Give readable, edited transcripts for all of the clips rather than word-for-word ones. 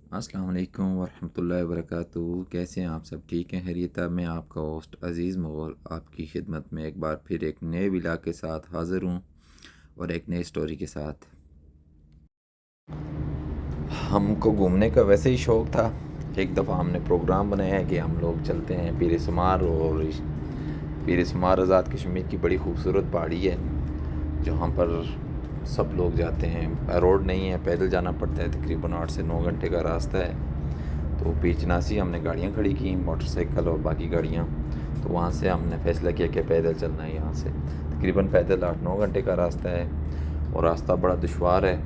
अस्सलाम वालेकुम वरहमतुल्लाहि वबरकातुहू। कैसे हैं आप सब? ठीक हैं? खैरियत? मैं आपका होस्ट अज़ीज़ मुग़ल आपकी खिदमत में एक बार फिर एक नए व्लॉग के साथ हाज़िर हूँ और एक नई स्टोरी के साथ। हमको घूमने का वैसे ही शौक़ था। एक दफ़ा हमने प्रोग्राम बनाया है कि हम लोग चलते हैं पीर शुमार। और पीर शुमार आज़ाद कश्मीर की बड़ी खूबसूरत पहाड़ी है जहाँ पर सब लोग जाते हैं। रोड नहीं है, पैदल जाना पड़ता है। तकरीबन 8 से 9 घंटे का रास्ता है। तो पीर चनासी हमने गाड़ियाँ खड़ी की, मोटरसाइकिल और बाकी गाड़ियाँ। तो वहाँ से हमने फ़ैसला किया कि पैदल चलना है। यहाँ से तकरीबन पैदल 8-9 घंटे का रास्ता है और रास्ता बड़ा दुशवार है।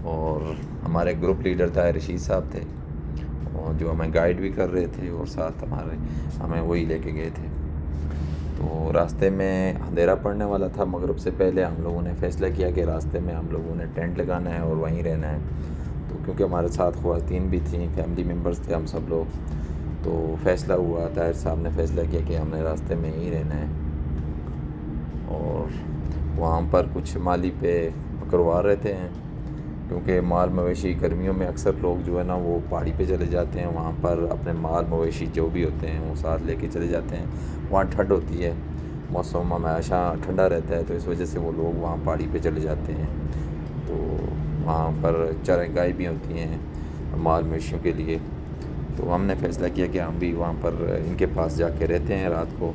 और हमारे ग्रुप लीडर था रशीद साहब थे, और जो हमें गाइड भी कर रहे थे और साथ हमें वही लेके गए थे। तो रास्ते में अंधेरा पड़ने वाला था। मगरिब से पहले हम लोगों ने फ़ैसला किया कि रास्ते में हम लोगों ने टेंट लगाना है और वहीं रहना है। तो क्योंकि हमारे साथ ख़वातीन भी थी, फैमिली मेम्बर्स थे हम सब लोग, तो फ़ैसला हुआ, ताहिर साहब ने फ़ैसला किया कि हमने रास्ते में ही रहना है। और वहाँ पर कुछ माली पे पकड़वा रहे थे, क्योंकि माल मवेशी गर्मियों में अक्सर लोग जो है ना वो पहाड़ी पे चले जाते हैं। वहाँ पर अपने माल मवेशी जो भी होते हैं वो साथ लेके चले जाते हैं। वहाँ ठंड होती है, मौसम हमेशा ठंडा रहता है, तो इस वजह से वो लोग वहाँ पहाड़ी पे चले जाते हैं। तो वहाँ पर चरागाहें भी होती हैं माल मवेशियों के लिए। तो हमने फ़ैसला किया कि हम भी वहाँ पर इनके पास जाके रहते हैं रात को।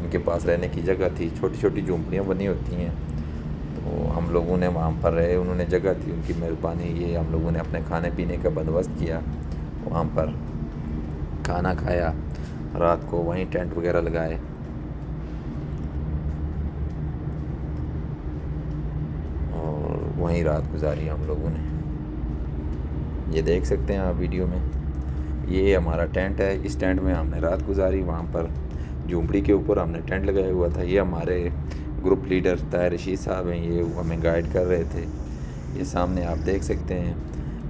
इनके पास रहने की जगह थी, छोटी छोटी झोंपड़ियाँ बनी होती हैं। तो हम लोगों ने वहाँ पर रहे, उन्होंने जगह थी, उनकी मेहरबानी ये हम लोगों ने अपने खाने पीने का बंदोबस्त किया। वहाँ पर खाना खाया, रात को वहीं टेंट वगैरह लगाए और वहीं रात गुजारी हम लोगों ने। ये देख सकते हैं आप वीडियो में, ये हमारा टेंट है। इस टेंट में हमने रात गुजारी। वहाँ पर झूंपड़ी के ऊपर हमने टेंट लगाया हुआ था। ये हमारे ग्रुप लीडर ताहिर रशीद साहब हैं, ये हमें गाइड कर रहे थे। ये सामने आप देख सकते हैं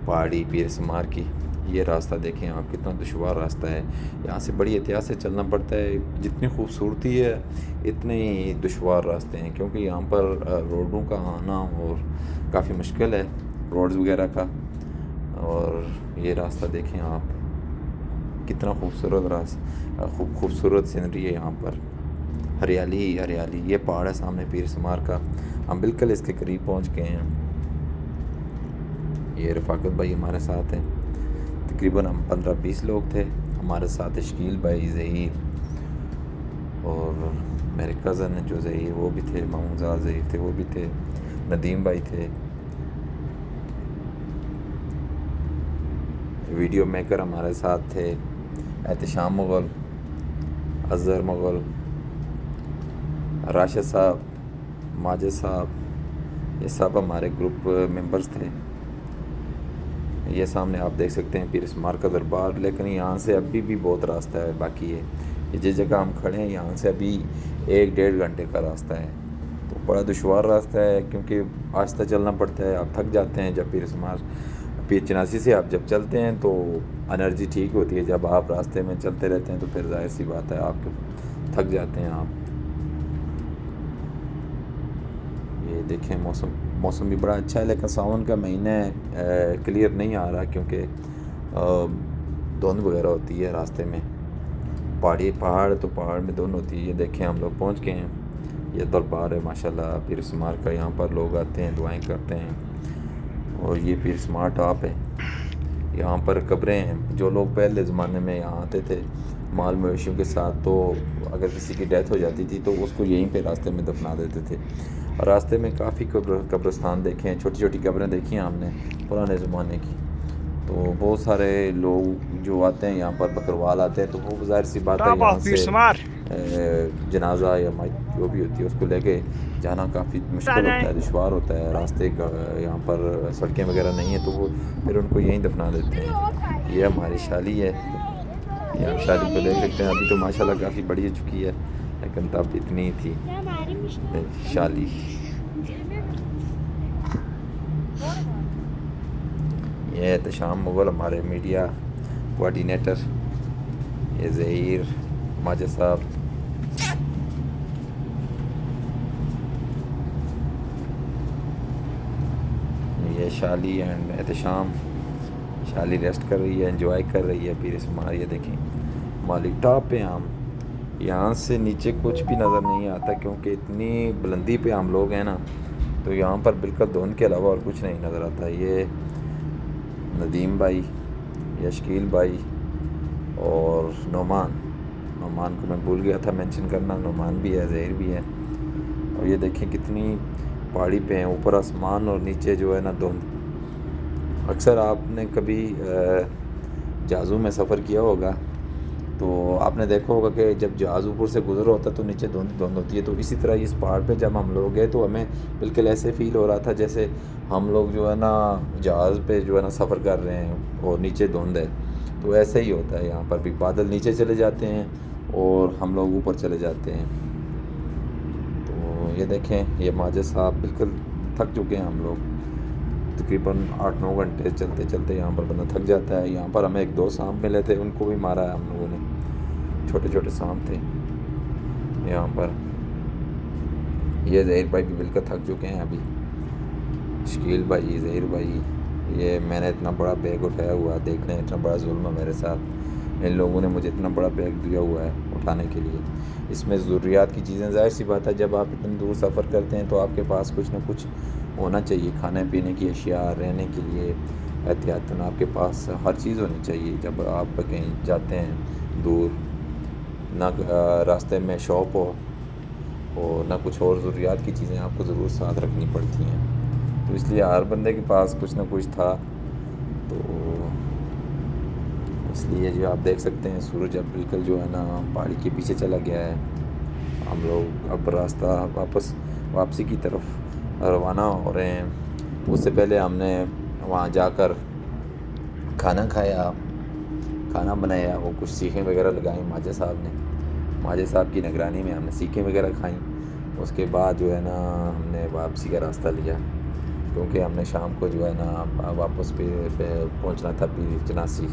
पहाड़ी पीर शुमार की। ये रास्ता देखें आप, कितना दुशवार रास्ता है। यहाँ से बड़ी एहतियात से चलना पड़ता है। जितनी खूबसूरती है इतने ही दुशवार रास्ते हैं, क्योंकि यहाँ पर रोडों का आना और काफ़ी मुश्किल है, रोड्स वगैरह का। और ये रास्ता देखें आप, कितना खूबसूरत सीनरी है यहाँ पर। हरियाली ही हरियाली। ये पहाड़ है सामने पीर शुमार का, हम बिल्कुल इसके करीब पहुँच गए हैं। ये रफ़ाकत भाई हमारे साथ हैं। तकरीबन हम 15-20 लोग थे हमारे साथ। शकील भाई, ज़हीर और मेरे कज़न हैं जो ज़हीर, वो भी थे। मामूज़ाद ज़हीर थे, वो भी थे। नदीम भाई थे। वीडियो मेकर हमारे साथ थे एहतशाम मुग़ल, अज़हर मुग़ल, राशिद साहब, माजिद साहब, ये सब हमारे ग्रुप मेंबर्स थे। ये सामने आप देख सकते हैं पीर शुमार का दरबार। लेकिन यहाँ से अभी भी बहुत रास्ता है बाकी है। ये जिस जगह हम खड़े हैं यहाँ से अभी 1-1.5 घंटे का रास्ता है। तो बड़ा दुशवार रास्ता है, क्योंकि आहिस्ता चलना पड़ता है। आप थक जाते हैं जब पीर चनासी से आप जब चलते हैं तो एनर्जी ठीक होती है। जब आप रास्ते में चलते रहते हैं तो फिर जाहिर सी बात है आप थक जाते हैं आप। ये देखें मौसम भी बड़ा अच्छा है, लेकिन सावन का महीना है, क्लियर नहीं आ रहा, क्योंकि धुंध वगैरह होती है रास्ते में। पहाड़ में धुंध होती है। ये देखें हम लोग पहुंच गए हैं। ये दरबार है माशाल्लाह पीर शुमार का। यहाँ पर लोग आते हैं, दुआएं करते हैं। और ये पीर शुमार टॉप है। यहाँ पर कब्रें हैं। जो लोग पहले ज़माने में यहाँ आते थे माल मवेशियों के साथ, तो अगर किसी की डेथ हो जाती थी तो उसको यहीं पे रास्ते में दफना देते थे। और रास्ते में काफ़ी कब्रिस्तान देखे हैं, छोटी छोटी कब्रें देखी हैं हमने पुराने ज़माने की। तो बहुत सारे लोग जो आते हैं यहाँ पर बकरवाल आते हैं, तो वो ज़ाहिर सी बात है यहाँ से जनाजा या माइट जो भी होती है उसको लेके जाना काफ़ी मुश्किल होता है, दुशवार होता है। रास्ते का यहाँ पर सड़कें वगैरह नहीं है, तो वो फिर उनको यहीं दफना देते हैं। ये हमारी शाली है। ये आप शाली को देख सकते हैं। अभी तो माशाल्लाह काफ़ी बड़ी हो चुकी है, लेकिन तब इतनी ही थी शाली। ये एहतशाम मुग़ल हमारे मीडिया कोऑर्डिनेटर। ये ज़हीर, माजिद साहब, ये शाली एंड एहतशाम। शाली रेस्ट कर रही है, एंजॉय कर रही है पीर शुमार। ये देखें मालिक टॉप पे हम, यहाँ से नीचे कुछ भी नज़र नहीं आता क्योंकि इतनी बुलंदी पे हम लोग हैं ना, तो यहाँ पर बिल्कुल धुंध के अलावा और कुछ नहीं नज़र आता। ये नदीम भाई, ये शकील भाई और नोमान को मैं भूल गया था मेंशन करना, नोमान भी है, ज़हीर भी है। और ये देखें कितनी पहाड़ी पे हैं, ऊपर आसमान और नीचे जो है ना धुंध। अक्सर आपने कभी जाजू में सफ़र किया होगा तो आपने देखा होगा कि जब जहाज़ ऊपर से गुजर होता है तो नीचे धुंध होती है। तो इसी तरह इस पहाड़ पे जब हम लोग गए तो हमें बिल्कुल ऐसे फ़ील हो रहा था जैसे हम लोग जो है ना जहाज़ पे जो है ना सफ़र कर रहे हैं और नीचे धुंध है। तो ऐसे ही होता है, यहाँ पर भी बादल नीचे चले जाते हैं और हम लोग ऊपर चले जाते हैं। तो ये देखें ये माजिद साहब बिल्कुल थक चुके हैं। हम लोग तकरीबन 8-9 घंटे चलते चलते यहाँ पर बंदा थक जाता है। यहाँ पर हमें 1-2 सांप मिले थे, उनको भी मारा है हम लोगों ने, छोटे छोटे सांप थे यहाँ पर। ये ज़हीर भाई भी बिल्कुल थक चुके हैं अभी, शकील भाई, ज़हीर भाई। ये मैंने इतना बड़ा बैग उठाया हुआ, देख लें इतना बड़ा जुल्म है मेरे साथ। इन लोगों ने मुझे इतना बड़ा बैग दिया हुआ है उठाने के लिए। इसमें ज़रूरियात की चीज़ें, ज़ाहिर सी बात है जब आप इतनी दूर सफ़र करते हैं तो आपके पास कुछ ना कुछ होना चाहिए, खाने पीने की अशिया, रहने के लिए एहतियातन आपके पास हर चीज़ होनी चाहिए। जब आप कहीं जाते हैं दूर, ना रास्ते में शॉप हो और ना कुछ और ज़रूरियात की चीज़ें आपको ज़रूर साथ रखनी पड़ती हैं। तो इसलिए हर बंदे के पास कुछ ना कुछ था। तो इसलिए जो आप देख सकते हैं सूरज अब बिल्कुल जो है ना पहाड़ी के पीछे चला गया है। हम लोग अब रास्ता वापसी की तरफ रवाना हो रहे हैं। उससे पहले हमने वहाँ जाकर खाना खाया, खाना बनाया, वो कुछ सीखें वगैरह लगाई माजे साहब की निगरानी में हमने सीखें वगैरह खाई। उसके बाद जो है ना हमने वापसी का रास्ता लिया क्योंकि हमने शाम को जो है ना वापस पे पहुंचना था पीर चनासी।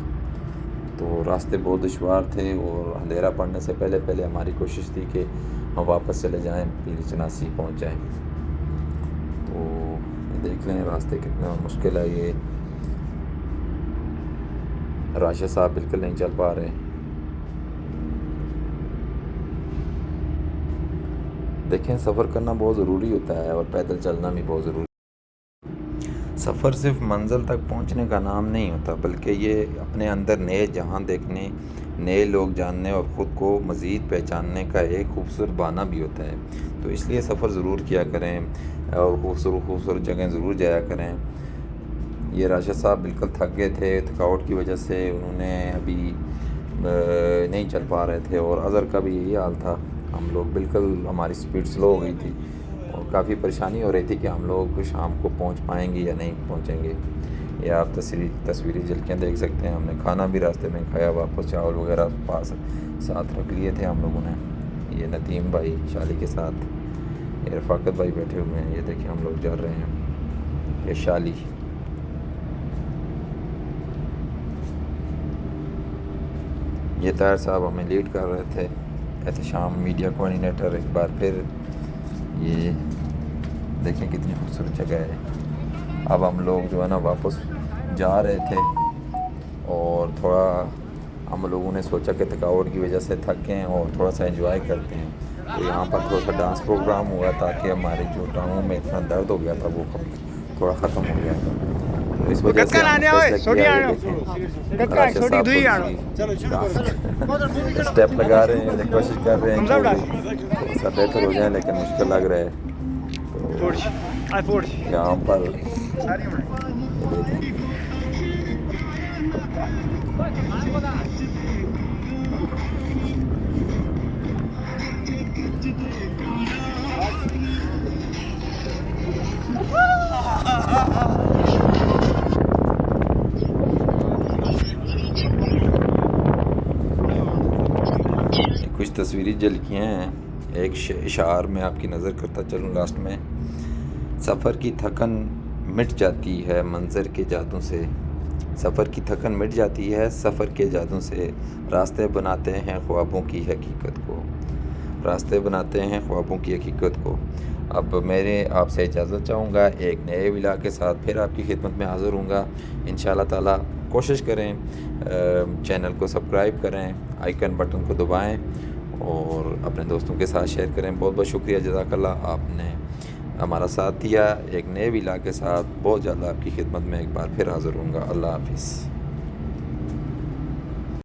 तो रास्ते बहुत दुश्वार थे और अंधेरा पड़ने से पहले पहले हमारी कोशिश थी कि हम वापस चले जाएं, पीर चनासी पहुंच जाएं। तो देख लें रास्ते कितना मुश्किल है। ये राशिद साहब बिल्कुल नहीं चल पा रहे। देखें सफ़र करना बहुत ज़रूरी होता है और पैदल चलना भी बहुत ज़रूरी। सफ़र सिर्फ मंजिल तक पहुंचने का नाम नहीं होता, बल्कि ये अपने अंदर नए जहां देखने, नए लोग जानने और ख़ुद को मज़ीद पहचानने का एक खूबसूरत बहाना भी होता है। तो इसलिए सफ़र ज़रूर किया करें और खूबसूरत जगह ज़रूर जाया करें। ये राशिद साहब बिल्कुल थक गए थे, थकावट की वजह से उन्होंने अभी नहीं चल पा रहे थे और अज़हर का भी यही हाल था। हम लोग बिल्कुल, हमारी स्पीड स्लो हो गई थी और काफ़ी परेशानी हो रही थी कि हम लोग शाम को पहुंच पाएंगे या नहीं पहुंचेंगे। ये आप तस्वीरी झलकियाँ देख सकते हैं। हमने खाना भी रास्ते में खाया, वापस चावल वगैरह पास साथ रख लिए थे हम लोगों ने। ये नदीम भाई शाली के साथ, ये रफ़ाकत भाई बैठे हुए हैं। ये देखिए हम लोग जा रहे हैं, ये शाली। ये तार साहब हमें लीड कर रहे थे, एहतशाम मीडिया कोऑर्डिनेटर। एक बार फिर ये देखें कितनी खूबसूरत जगह है। अब हम लोग जो है ना वापस जा रहे थे और थोड़ा हम लोगों ने सोचा कि थकावट की वजह से थक गए और थोड़ा सा एंजॉय करते हैं। तो यहाँ पर थोड़ा सा डांस प्रोग्राम हुआ ताकि हमारे जो टांगों में इतना दर्द हो गया था वो थोड़ा ख़त्म हो गया। तो इस वजह से हमने फैसला किया है। देखें स्टेप लगा रहे हैं, कोशिश कर रहे हैं कि सब बेहतर हो जाए, लेकिन मुश्किल लग रहा है। तो यहाँ पर देखें कुछ तस्वीरी झलकियाँ हैं। एक इशार में आपकी नज़र करता चलूँ लास्ट में। सफ़र की थकन मिट जाती है मंज़र के जादू से, सफ़र की थकन मिट जाती है सफ़र के जादू से। रास्ते बनाते हैं ख्वाबों की हकीकत को, रास्ते बनाते हैं ख्वाबों की हकीकत को। अब मेरे आपसे इजाज़त चाहूँगा, एक नए विला के साथ फिर आपकी खिदमत में हाज़िर हूँगा इंशाअल्लाह ताला। कोशिश करें चैनल को सब्सक्राइब करें, आइकन बटन को दबाएं और अपने दोस्तों के साथ शेयर करें। बहुत बहुत शुक्रिया, जज़ाकल्लाह, आपने हमारा साथ दिया। एक नए विला के साथ बहुत जल्द आपकी खिदमत में एक बार फिर हाज़िर होऊंगा। अल्लाह हाफ़िज़।